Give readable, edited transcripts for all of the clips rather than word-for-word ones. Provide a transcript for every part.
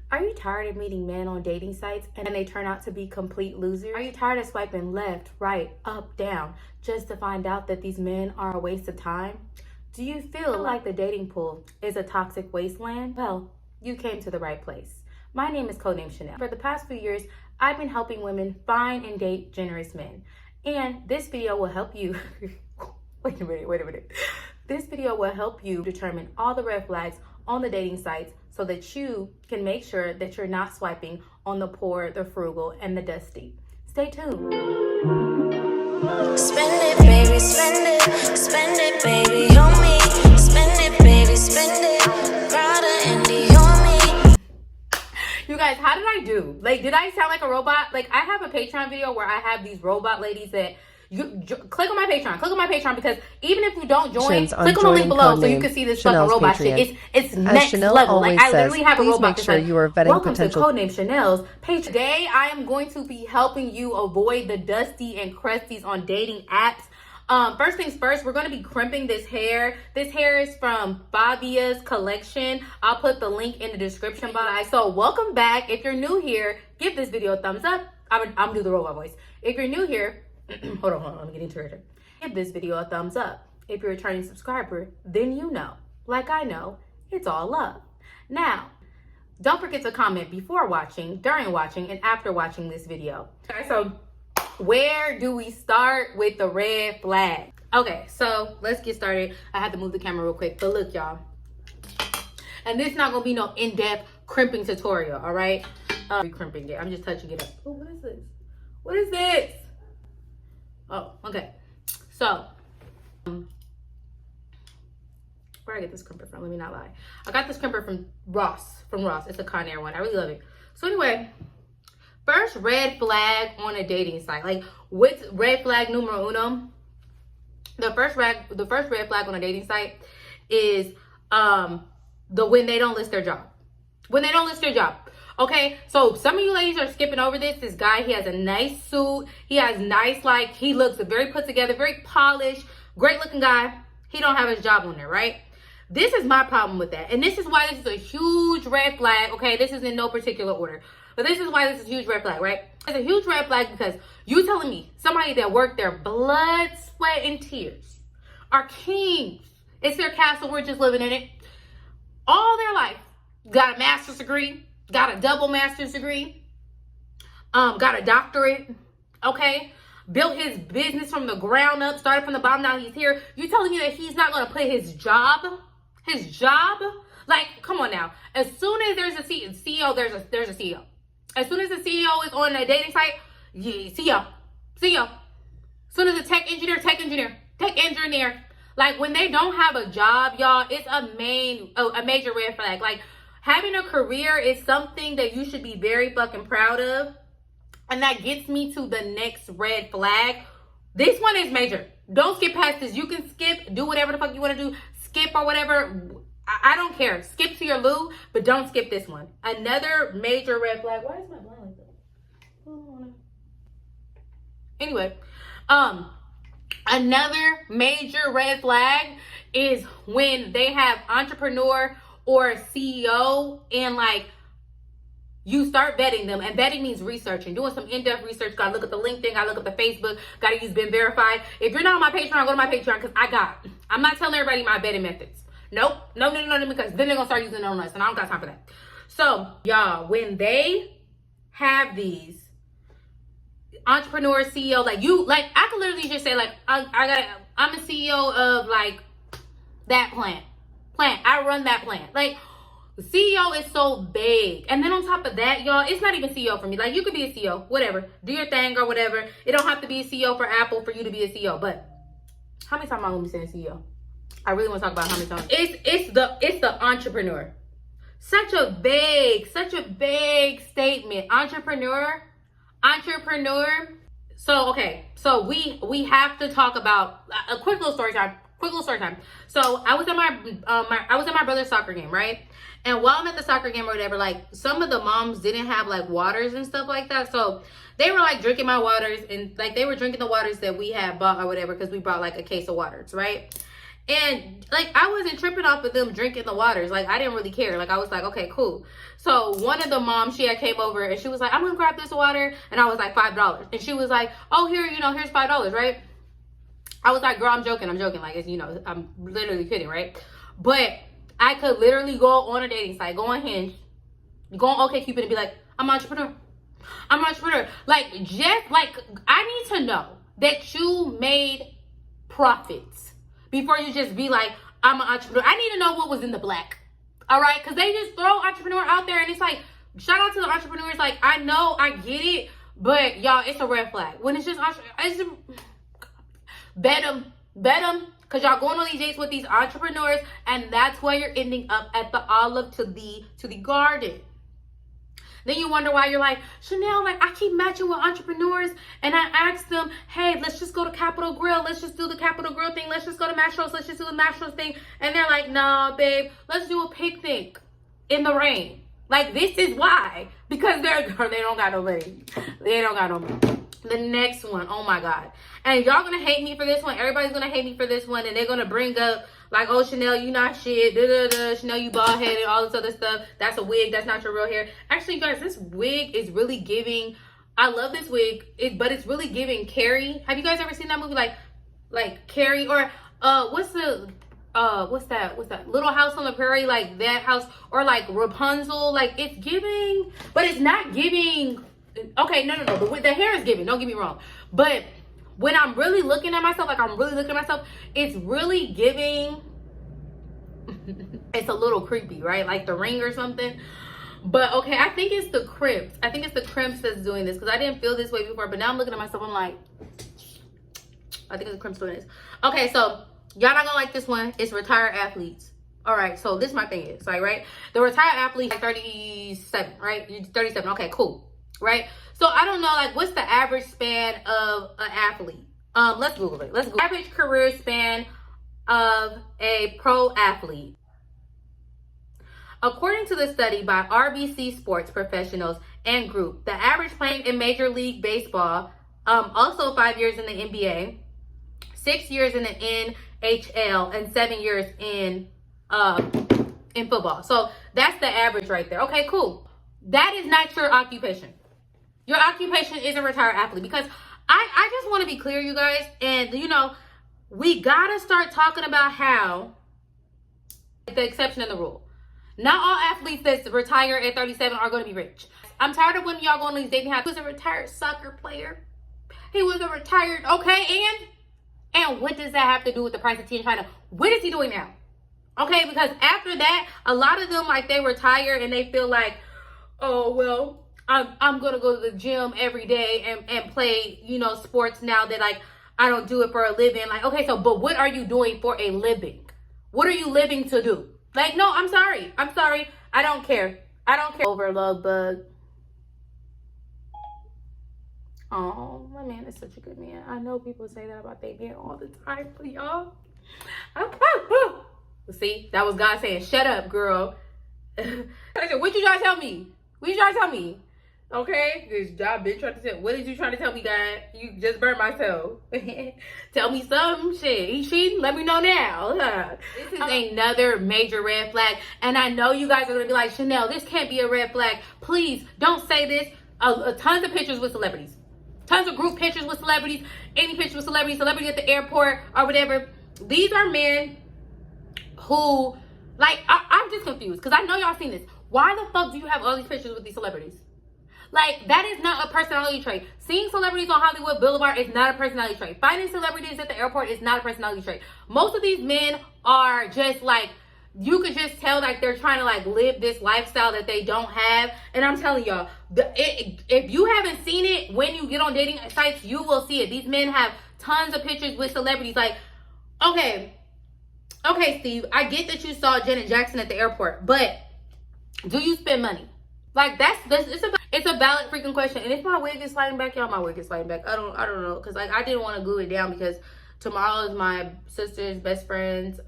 Are you tired of meeting men on dating sites and they turn out to be complete losers? Are you tired of swiping left, right, up, down, just to find out that these men are a waste of time? Do you feel like the dating pool is a toxic wasteland? Well, you came to the right place. My name is Codenamechanel. For the past few years, I've been helping women find and date generous men. And this video will help you, wait a minute. This video will help you determine all the red flags on the dating sites so that you can make sure that you're not swiping on the poor, the frugal, and the dusty. Stay tuned. Spend it, baby, spend it, baby, on me. Spend it, baby, spend it. Prada and on me. You guys, how did I do? Like, did I sound like a robot? Like, I have a Patreon video where I have these robot ladies that you click on my Patreon, because even if you don't join, click on the link below so you can see this fucking robot shit. It's next level. Like, I literally have a robot that's like, welcome to Codenamechanel's Patreon. Today, I am going to be helping you avoid the dusty and crusties on dating apps. First things first, we're going to be crimping this hair. This hair is from Fabia's collection. I'll put the link in the description box. So welcome back. If you're new here, give this video a thumbs up. I'm gonna do the robot voice. If you're new here, hold on, I'm getting triggered. Give this video a thumbs up. If you're a returning subscriber, then you know, like I know, it's all love. Now, don't forget to comment before watching, during watching, and after watching this video. Okay, so where do we start with the red flag? Okay, so let's get started. I have to move the camera real quick, but look, y'all. And this is not gonna be no in-depth crimping tutorial, all right? Crimping it. I'm just touching it up. Oh, what is this? What is this? Oh, okay. So, where did I get this crimper from? Let me not lie. I got this crimper from Ross. It's a Conair one. I really love it. So anyway, first red flag on a dating site. Like, what's red flag numero uno? The first red flag on a dating site is when they don't list their job. When they don't list their job. Okay, so some of you ladies are skipping over this. This guy, he has a nice suit. He has nice, like, he looks very put together, very polished, great looking guy. He don't have his job on there, right? This is my problem with that. And this is why this is a huge red flag. Okay, this is in no particular order. But this is why this is a huge red flag, right? It's a huge red flag because you telling me somebody that worked their blood, sweat, and tears are kings. It's their castle. We're just living in it. All their life. Got a master's degree. Got a double master's degree, got a doctorate, okay? Built his business from the ground up, started from the bottom, now he's here. You telling me that he's not gonna put his job? Like, come on now. As soon as there's a CEO, there's a CEO. As soon as the CEO is on a dating site, yeah, CEO. As soon as a tech engineer. Like, when they don't have a job, y'all, it's a major red flag. Like, having a career is something that you should be very fucking proud of. And that gets me to the next red flag. This one is major. Don't skip past this. You can skip, do whatever the fuck you want to do. Skip or whatever. I don't care. Skip to your loo, but don't skip this one. Another major red flag. Why is my blind like that? Anyway, another major red flag is when they have entrepreneur or a CEO and, like, you start vetting them, and vetting means researching, doing some in-depth research. Gotta look at the LinkedIn, gotta look at the Facebook, gotta use been verified. If you're not on my Patreon, go to my Patreon, because I'm not telling everybody my vetting methods. Nope, no, because then they're gonna start using their own us, and I don't got time for that. So, y'all, when they have these entrepreneur CEO, like, I could literally just say, like, I'm a CEO of, like, that plant. I run that plant. Like, the CEO is so big. And then on top of that, y'all, it's not even CEO for me. Like, you could be a CEO, whatever. Do your thing or whatever. It don't have to be a CEO for Apple for you to be a CEO. But how many times am I gonna be saying CEO? I really want to talk about how many times. It's the entrepreneur. Such a vague statement. Entrepreneur. So, okay. So we have to talk about a quick little story time. So I was at my brother's soccer game, right? And while I'm at the soccer game or whatever, like, some of the moms didn't have, like, waters and stuff like that. So they were, like, drinking my waters, and, like, they were drinking the waters that we had bought or whatever, because we brought, like, a case of waters, right? And like, I wasn't tripping off of them drinking the waters. Like, I didn't really care. Like, I was like, okay, cool. So one of the moms, she had came over and she was like, I'm gonna grab this water. And I was like, $5. And she was like, oh, here, you know, here's $5, right? I was like, girl, I'm joking. Like, it's, you know, I'm literally kidding, right? But I could literally go on a dating site, go on Hinge, go on OkCupid and be like, I'm an entrepreneur. Like, just like, I need to know that you made profits before you just be like, I'm an entrepreneur. I need to know what was in the black. All right? Because they just throw entrepreneur out there and it's like, shout out to the entrepreneurs. Like, I know, I get it, but y'all, it's a red flag. When it's just, bet them. Because y'all going on these dates with these entrepreneurs and that's why you're ending up at the olive to the garden. Then you wonder why you're like, Chanel, like, I keep matching with entrepreneurs and I ask them, hey, let's just go to Capitol Grill. Let's just do the Capitol Grill thing. Let's just go to Mastro's. Let's just do the Mastro's thing. And they're like, nah, babe, let's do a picnic in the rain. Like, this is why. Because they don't got no money. They don't got no money. The next one, oh my God. And y'all gonna hate me for this one. Everybody's gonna hate me for this one. And they're gonna bring up, like, oh, Chanel, you not shit. Chanel, you bald headed, all this other stuff. That's a wig. That's not your real hair. Actually, you guys, this wig is really giving. I love this wig, but it's really giving Carrie. Have you guys ever seen that movie, like Carrie, or what's that Little House on the Prairie, like that house, or like Rapunzel? Like, it's giving, but it's not giving. Okay, no. The hair is giving. Don't get me wrong, but when I'm really looking at myself, it's really giving. It's a little creepy, right? Like The Ring or something. But okay, I think it's the crimps. That's doing this, because I didn't feel this way before. But now I'm looking at myself, I'm like, I think it's the crimps doing this. Okay, so y'all not gonna like this one. It's retired athletes. All right, so this my thing is, like, right? The retired athlete, like 37, right? You're 37. Okay, cool. Right? So I don't know, like, what's the average span of an athlete? Let's Google it. Average career span of a pro athlete. According to the study by RBC Sports Professionals and Group, the average playing in Major League Baseball, also 5 years in the NBA, 6 years in the NHL, and 7 years in football. So that's the average right there. Okay, cool. That is not your occupation. Your occupation is a retired athlete, because I just want to be clear, you guys. And, you know, we got to start talking about how the exception and the rule. Not all athletes that retire at 37 are going to be rich. I'm tired of when y'all going on these dating apps. He was a retired soccer player. He was a retired, okay, and what does that have to do with the price of tea in China? What is he doing now? Okay, because after that, a lot of them, like, they retire and they feel like, oh, well, I'm gonna go to the gym every day and play, you know, sports now that, like, I don't do it for a living. Like, okay, so, but what are you doing for a living? What are you living to do? Like, no, I'm sorry. I don't care. Over love bug. Oh, my man is such a good man. I know people say that about their man all the time, but y'all. See, that was God saying, shut up, girl. I said, what you trying to tell me? Okay, because y'all been trying to tell. What did you trying to tell me, God? You just burned myself. Tell me some shit. He cheating? Let me know now. This is another major red flag. And I know you guys are going to be like, Chanel, this can't be a red flag. Please don't say this. Tons of pictures with celebrities. Tons of group pictures with celebrities. Any picture with celebrities. Celebrity at the airport or whatever. These are men who, like, I'm just confused. Because I know y'all seen this. Why the fuck do you have all these pictures with these celebrities? Like, that is not a personality trait. Seeing celebrities on Hollywood Boulevard is not a personality trait. Finding celebrities at the airport is not a personality trait. Most of these men are just like, you could just tell, like, they're trying to, like, live this lifestyle that they don't have. And I'm telling y'all, if you haven't seen it, when you get on dating sites, you will see it. These men have tons of pictures with celebrities. Like, okay, Steve, I get that you saw Janet Jackson at the airport, but do you spend money? Like, it's a valid freaking question. And if my wig is sliding back, y'all, my wig is sliding back. I don't know, because, like, I didn't want to glue it down because tomorrow is my sister's best friend's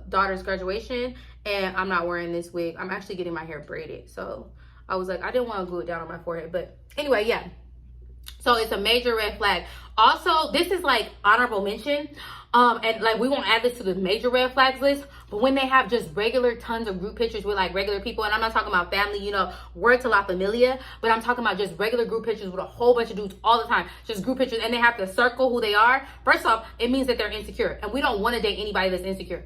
daughter's graduation, and I'm not wearing this wig. I'm actually getting my hair braided. So I was like, I didn't want to glue it down on my forehead. But anyway, yeah. So it's a major red flag. Also, this is like honorable mention. And like we won't add this to the major red flags list, but when they have just regular tons of group pictures with like regular people, and I'm not talking about family, you know, word to la familia, but I'm talking about just regular group pictures with a whole bunch of dudes all the time, just group pictures, and they have to circle who they are. First off, it means that they're insecure, and we don't want to date anybody that's insecure.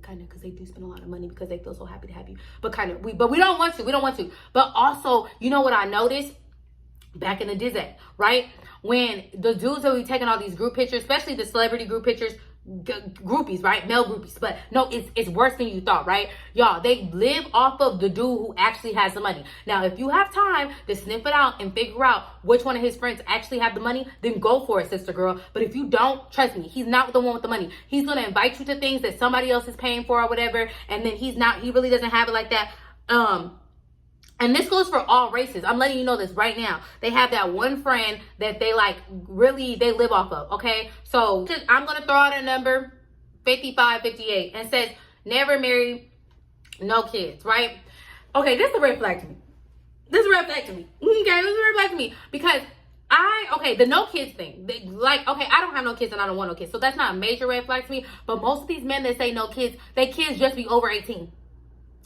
Kind of, because they do spend a lot of money because they feel so happy to have you. But we don't want to. But also, you know what I noticed back in the Dizzy, right? When the dudes that we taking all these group pictures, especially the celebrity group pictures, groupies, right? Male groupies. But no, it's worse than you thought, right? Y'all, they live off of the dude who actually has the money. Now, if you have time to sniff it out and figure out which one of his friends actually have the money, then go for it, sister girl. But if you don't, trust me, he's not the one with the money. He's going to invite you to things that somebody else is paying for or whatever. And then he really doesn't have it like that. And this goes for all races. I'm letting you know this right now. They have that one friend that they like really, they live off of, okay? So I'm going to throw out a number, 55, 58, and says never married, no kids, right? Okay, this is a red flag to me. This is a red flag to me. Okay, this is a red flag to me. Because the no kids thing. I don't have no kids and I don't want no kids. So that's not a major red flag to me. But most of these men that say no kids, they kids just be over 18.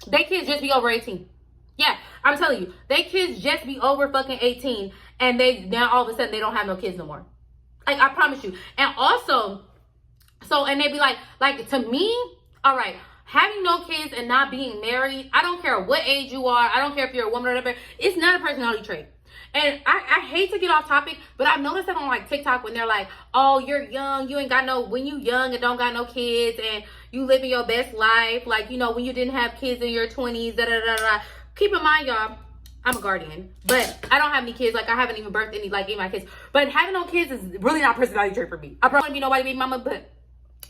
They kids just be over 18. Yeah, I'm telling you, they kids just be over fucking 18 and they now all of a sudden they don't have no kids no more. Like, I promise you. And also, and they be like to me, all right, having no kids and not being married, I don't care what age you are, I don't care if you're a woman or whatever, it's not a personality trait. And I hate to get off topic, but I've noticed that on like TikTok when they're like, oh, you're young, you ain't got no, when you young and don't got no kids and you living your best life, like, you know, when you didn't have kids in your 20s, da da da da. Keep in mind, y'all, I'm a guardian, but I don't have any kids. Like, I haven't even birthed any of my kids. But having no kids is really not a personality trait for me. I probably want to be nobody's baby mama, but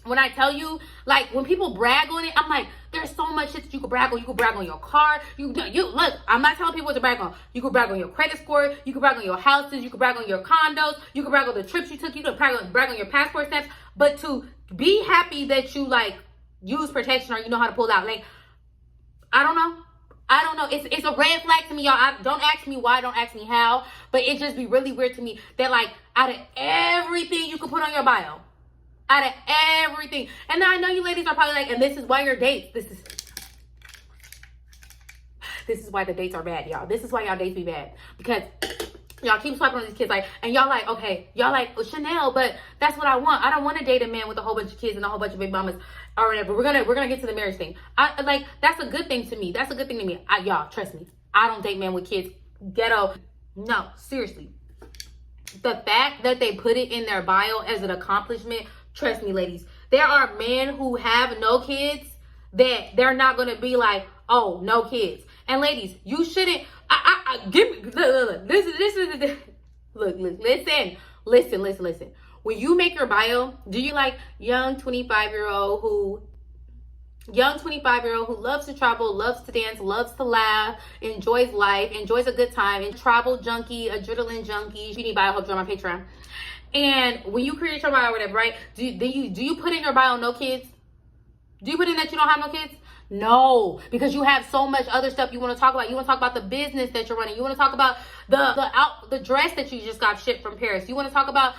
when I tell you, like, when people brag on it, I'm like, there's so much shit that you can brag on. You can brag on your car. You look, I'm not telling people what to brag on. You can brag on your credit score. You can brag on your houses. You can brag on your condos. You can brag on the trips you took. You can brag on your passport stamps. But to be happy that you, like, use protection or you know how to pull out, like, I don't know. It's a red flag to me, y'all. Don't ask me why, don't ask me how, but it just be really weird to me that, like, out of everything you can put on your bio, out of everything, and now I know you ladies are probably like, and this is why your dates, this is why the dates are bad, y'all. This is why y'all dates be bad, because y'all keep swiping on these kids, like, and y'all like, okay, y'all like, well, Chanel, but that's what I want. I don't want to date a man with a whole bunch of kids and a whole bunch of big mamas or whatever. We're gonna get to the marriage thing. Like, that's a good thing to me. That's a good thing to me. Y'all, trust me. I don't date men with kids. Ghetto. No, seriously. The fact that they put it in their bio as an accomplishment, trust me, ladies. There are men who have no kids that they're not gonna be like, oh, no kids. And ladies, you shouldn't. Listen. When you make your bio, do you like young 25-year-old who loves to travel, loves to dance, loves to laugh, enjoys life, enjoys a good time, and travel junkie, adrenaline junkie? You need bio, hope you're on my Patreon. And when you create your bio or whatever, right? Do you put in your bio no kids? Do you put in that you don't have no kids? No, because you have so much other stuff you want to talk about. You want to talk about the business that you're running. You want to talk about the dress that you just got shipped from Paris. You want to talk about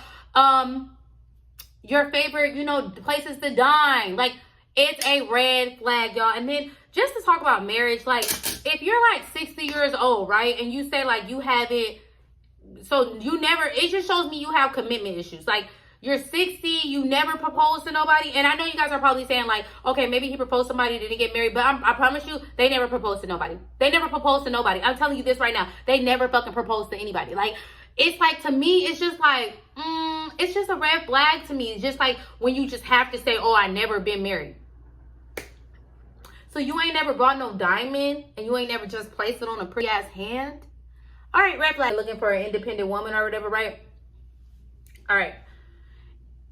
your favorite, places to dine. Like, it's a red flag, y'all. And then just to talk about marriage, like, if you're like 60 years old, right, and you say like you have it, so you never, it just shows me you have commitment issues. Like, you're 60, you never proposed to nobody. And I know you guys are probably saying like, okay, maybe he proposed to somebody, didn't get married. But I promise you, they never proposed to nobody. They never proposed to nobody. I'm telling you this right now. They never fucking proposed to anybody. Like, it's like, to me, it's just like, it's just a red flag to me. It's just like when you just have to say, oh, I never been married. So you ain't never bought no diamond and you ain't never just placed it on a pretty ass hand? All right, red flag. Looking for an independent woman or whatever, right? All right.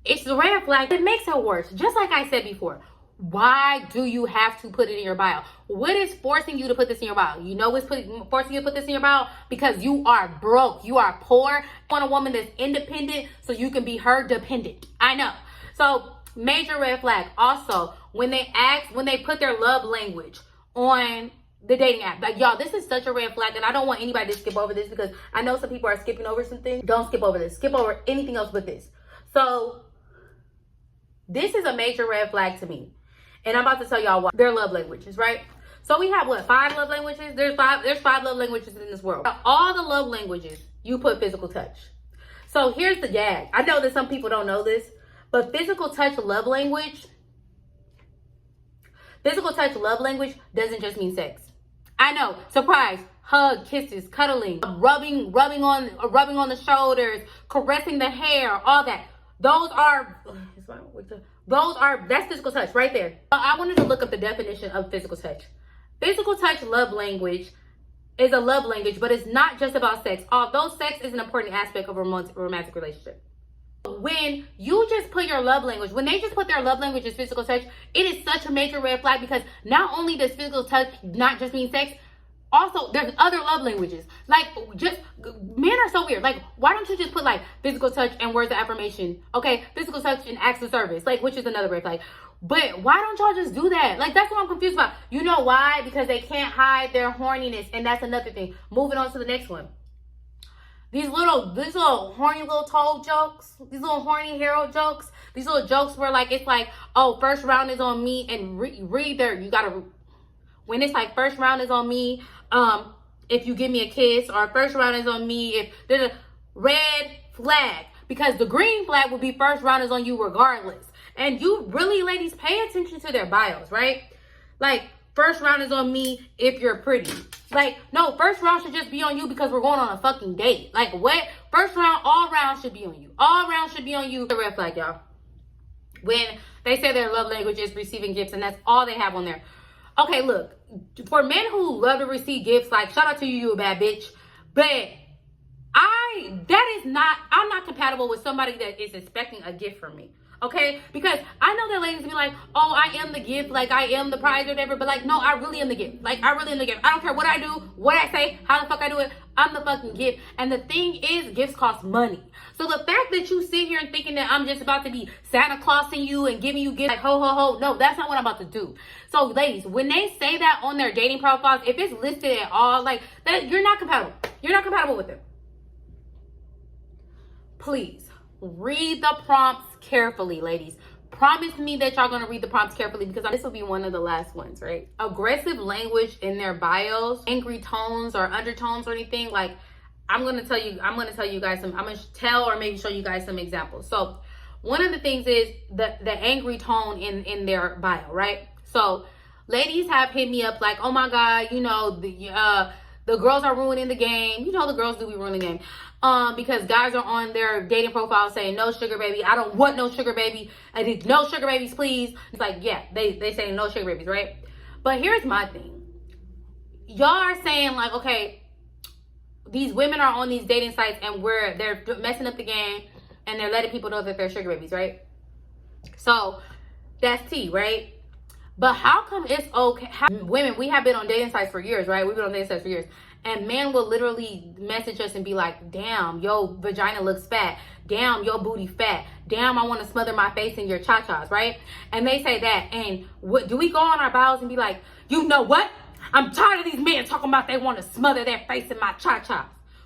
It's the red flag that makes it worse. Just like I said before, why do you have to put it in your bio? What is forcing you to put this in your bio? You know what's forcing you to put this in your bio? Because you are broke. You are poor. You want a woman that's independent so you can be her dependent. I know. So, major red flag. Also, when they put their love language on the dating app. Like, y'all, this is such a red flag, and I don't want anybody to skip over this because I know some people are skipping over some things. Don't skip over this. Skip over anything else but this. So this is a major red flag to me, and I'm about to tell y'all what their love languages, right? So we have what, 5 love languages? There's five love languages in this world. All the love languages, you put physical touch. So here's the gag. I know that some people don't know this, but physical touch love language doesn't just mean sex. I know, surprise, hug, kisses, cuddling, rubbing on the shoulders, caressing the hair, all that. That's physical touch right there. I wanted to look up the definition of physical touch. Physical touch love language is a love language, but it's not just about sex. Although sex is an important aspect of a romantic relationship. When you just put your love language, when they just put their love language as physical touch, it is such a major red flag because not only does physical touch not just mean sex, also there's other love languages. Like, just, men are so weird. Like, why don't you just put like physical touch and words of affirmation? Okay, physical touch and acts of service, like, which is another red flag. But why don't y'all just do that? Like, that's what I'm confused about. You know why? Because they can't hide their horniness, and that's another thing. Moving on to the next one. These little horny little toe jokes, these little horny hero jokes, these little jokes where like, it's like, oh, first round is on me, and when it's like first round is on me, if you give me a kiss, or first round is on me if there's a red flag, because the green flag would be first round is on you regardless. And you really, ladies, pay attention to their bios, right? Like, first round is on me if you're pretty. Like, no, first round should just be on you because we're going on a fucking date. Like, what? First round, all rounds should be on you. All rounds should be on you. The red flag, y'all. When they say their love language is receiving gifts, and that's all they have on there. Okay, look, for men who love to receive gifts, like, shout out to you, you a bad bitch. But I'm not compatible with somebody that is expecting a gift from me. Okay, because I know that ladies be like, oh, I am the gift, like I am the prize or whatever, but like, no, I really am the gift. Like, I really am the gift. I don't care what I do, what I say, how the fuck I do it. I'm the fucking gift. And the thing is, gifts cost money. So the fact that you sit here and thinking that I'm just about to be Santa Clausing you and giving you gifts like ho, ho, ho, no, that's not what I'm about to do. So ladies, when they say that on their dating profiles, if it's listed at all, like that, you're not compatible. You're not compatible with them. Please read the prompts carefully, ladies. Promise me that y'all gonna read the prompts carefully, because this will be one of the last ones, right? Aggressive language in their bios, angry tones or undertones or anything. Like, I'm gonna tell you guys some, I'm gonna tell or maybe show you guys some examples. So one of the things is the angry tone in their bio, right? So ladies have hit me up like, oh my God, you know, the girls are ruining the game. You know, the girls do be ruining the game. Because guys are on their dating profile saying, no sugar baby, I don't want no sugar baby. I need no sugar babies, please. It's like, yeah, they say no sugar babies, right? But here's my thing. Y'all are saying like, okay, these women are on these dating sites and they're messing up the game and they're letting people know that they're sugar babies, right? So that's tea, right? But how come it's okay? Women, we have been on dating sites for years, right? We've been on dating sites for years. And men will literally message us and be like, damn, your vagina looks fat. Damn, your booty fat. Damn, I want to smother my face in your cha-chas, right? And they say that. And do we go on our bios and be like, you know what? I'm tired of these men talking about they want to smother their face in my cha-chas,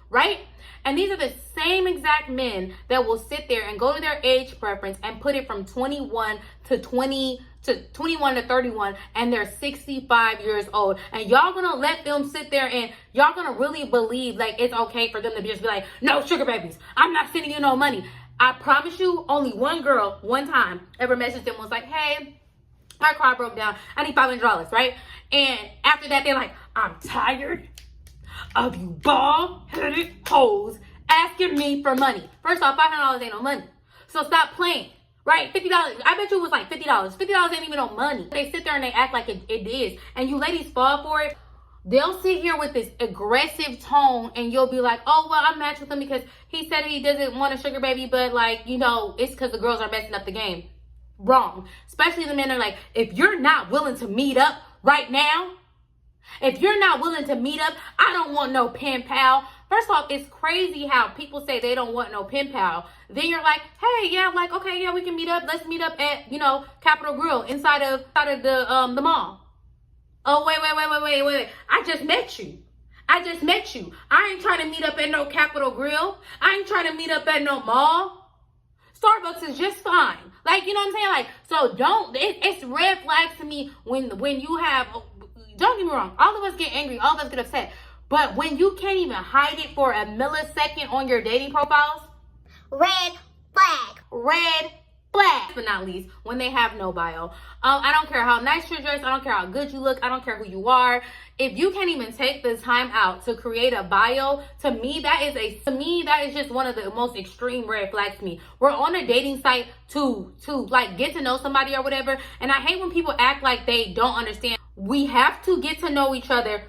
right? And these are the same exact men that will sit there and go to their age preference and put it from 21 to 31, and they're 65 years old. And y'all gonna let them sit there and y'all gonna really believe like it's okay for them to just be like, no sugar babies, I'm not sending you no money. I promise you, only one girl, one time, ever messaged them and was like, hey, our car broke down, I need $500, right? And after that, they're like, I'm tired of you bald-headed hoes asking me for money. First off, $500 ain't no money. So stop playing, right? $50. I bet you it was like $50. $50 ain't even no money. They sit there and they act like it is. And you ladies fall for it. They'll sit here with this aggressive tone and you'll be like, oh, well, I'm matched with him because he said he doesn't want a sugar baby, but like, you know, it's because the girls are messing up the game. Wrong. Especially the men are like, if you're not willing to meet up right now, if you're not willing to meet up, I don't want no pen pal. First off, it's crazy how people say they don't want no pen pal. Then you're like, hey, yeah, like, okay, yeah, we can meet up. Let's meet up at, you know, Capitol Grill inside of the mall. Oh, wait. I just met you. I ain't trying to meet up at no Capitol Grill. I ain't trying to meet up at no mall. Starbucks is just fine. Like, you know what I'm saying? Like, so it's red flags to me when you have, don't get me wrong, all of us get angry, all of us get upset. But when you can't even hide it for a millisecond on your dating profiles, red flag. Red flag. But not least, when they have no bio. I don't care how nice you're dressed. I don't care how good you look. I don't care who you are. If you can't even take the time out to create a bio, to me that is just one of the most extreme red flags to me. We're on a dating site to like get to know somebody or whatever, and I hate when people act like they don't understand. We have to get to know each other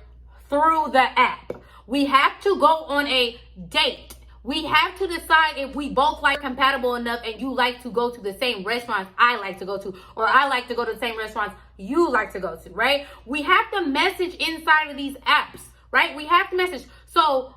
through the app. We have to go on a date. We have to decide if we both like compatible enough and you like to go to the same restaurants I like to go to, or I like to go to the same restaurants you like to go to, right? We have to message inside of these apps, right? We have to message. So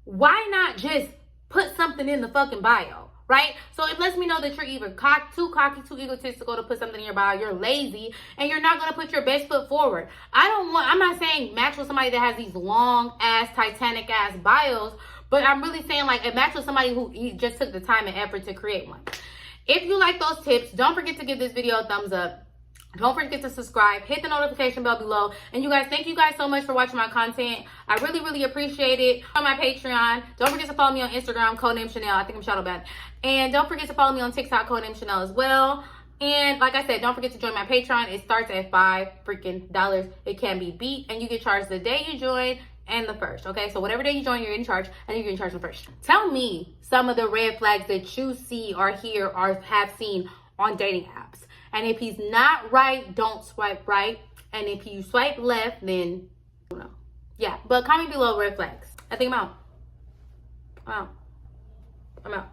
why not just put something in the fucking bio, right? So it lets me know that you're either too cocky, too egotistical to put something in your bio, you're lazy, and you're not going to put your best foot forward. I'm not saying match with somebody that has these long ass, Titanic ass bios, but I'm really saying like a match with somebody who just took the time and effort to create one. If you like those tips, don't forget to give this video a thumbs up. Don't forget to subscribe, hit the notification bell below. And you guys, thank you guys so much for watching my content. I really, really appreciate it. On my Patreon, don't forget to follow me on Instagram, Codenamechanel. I think I'm shadow banned. And don't forget to follow me on TikTok, Codenamechanel as well. And like I said, don't forget to join my Patreon. It starts at $5 freaking dollars. It can be beat, and you get charged the day you join and the first. Okay, so whatever day you join, you're in charge, and you're in charge the first. Tell me some of the red flags that you see or hear or have seen on dating apps. And if he's not right, don't swipe right. And if you swipe left, then, you know. Yeah, but comment below red flags. I think I'm out. I'm out.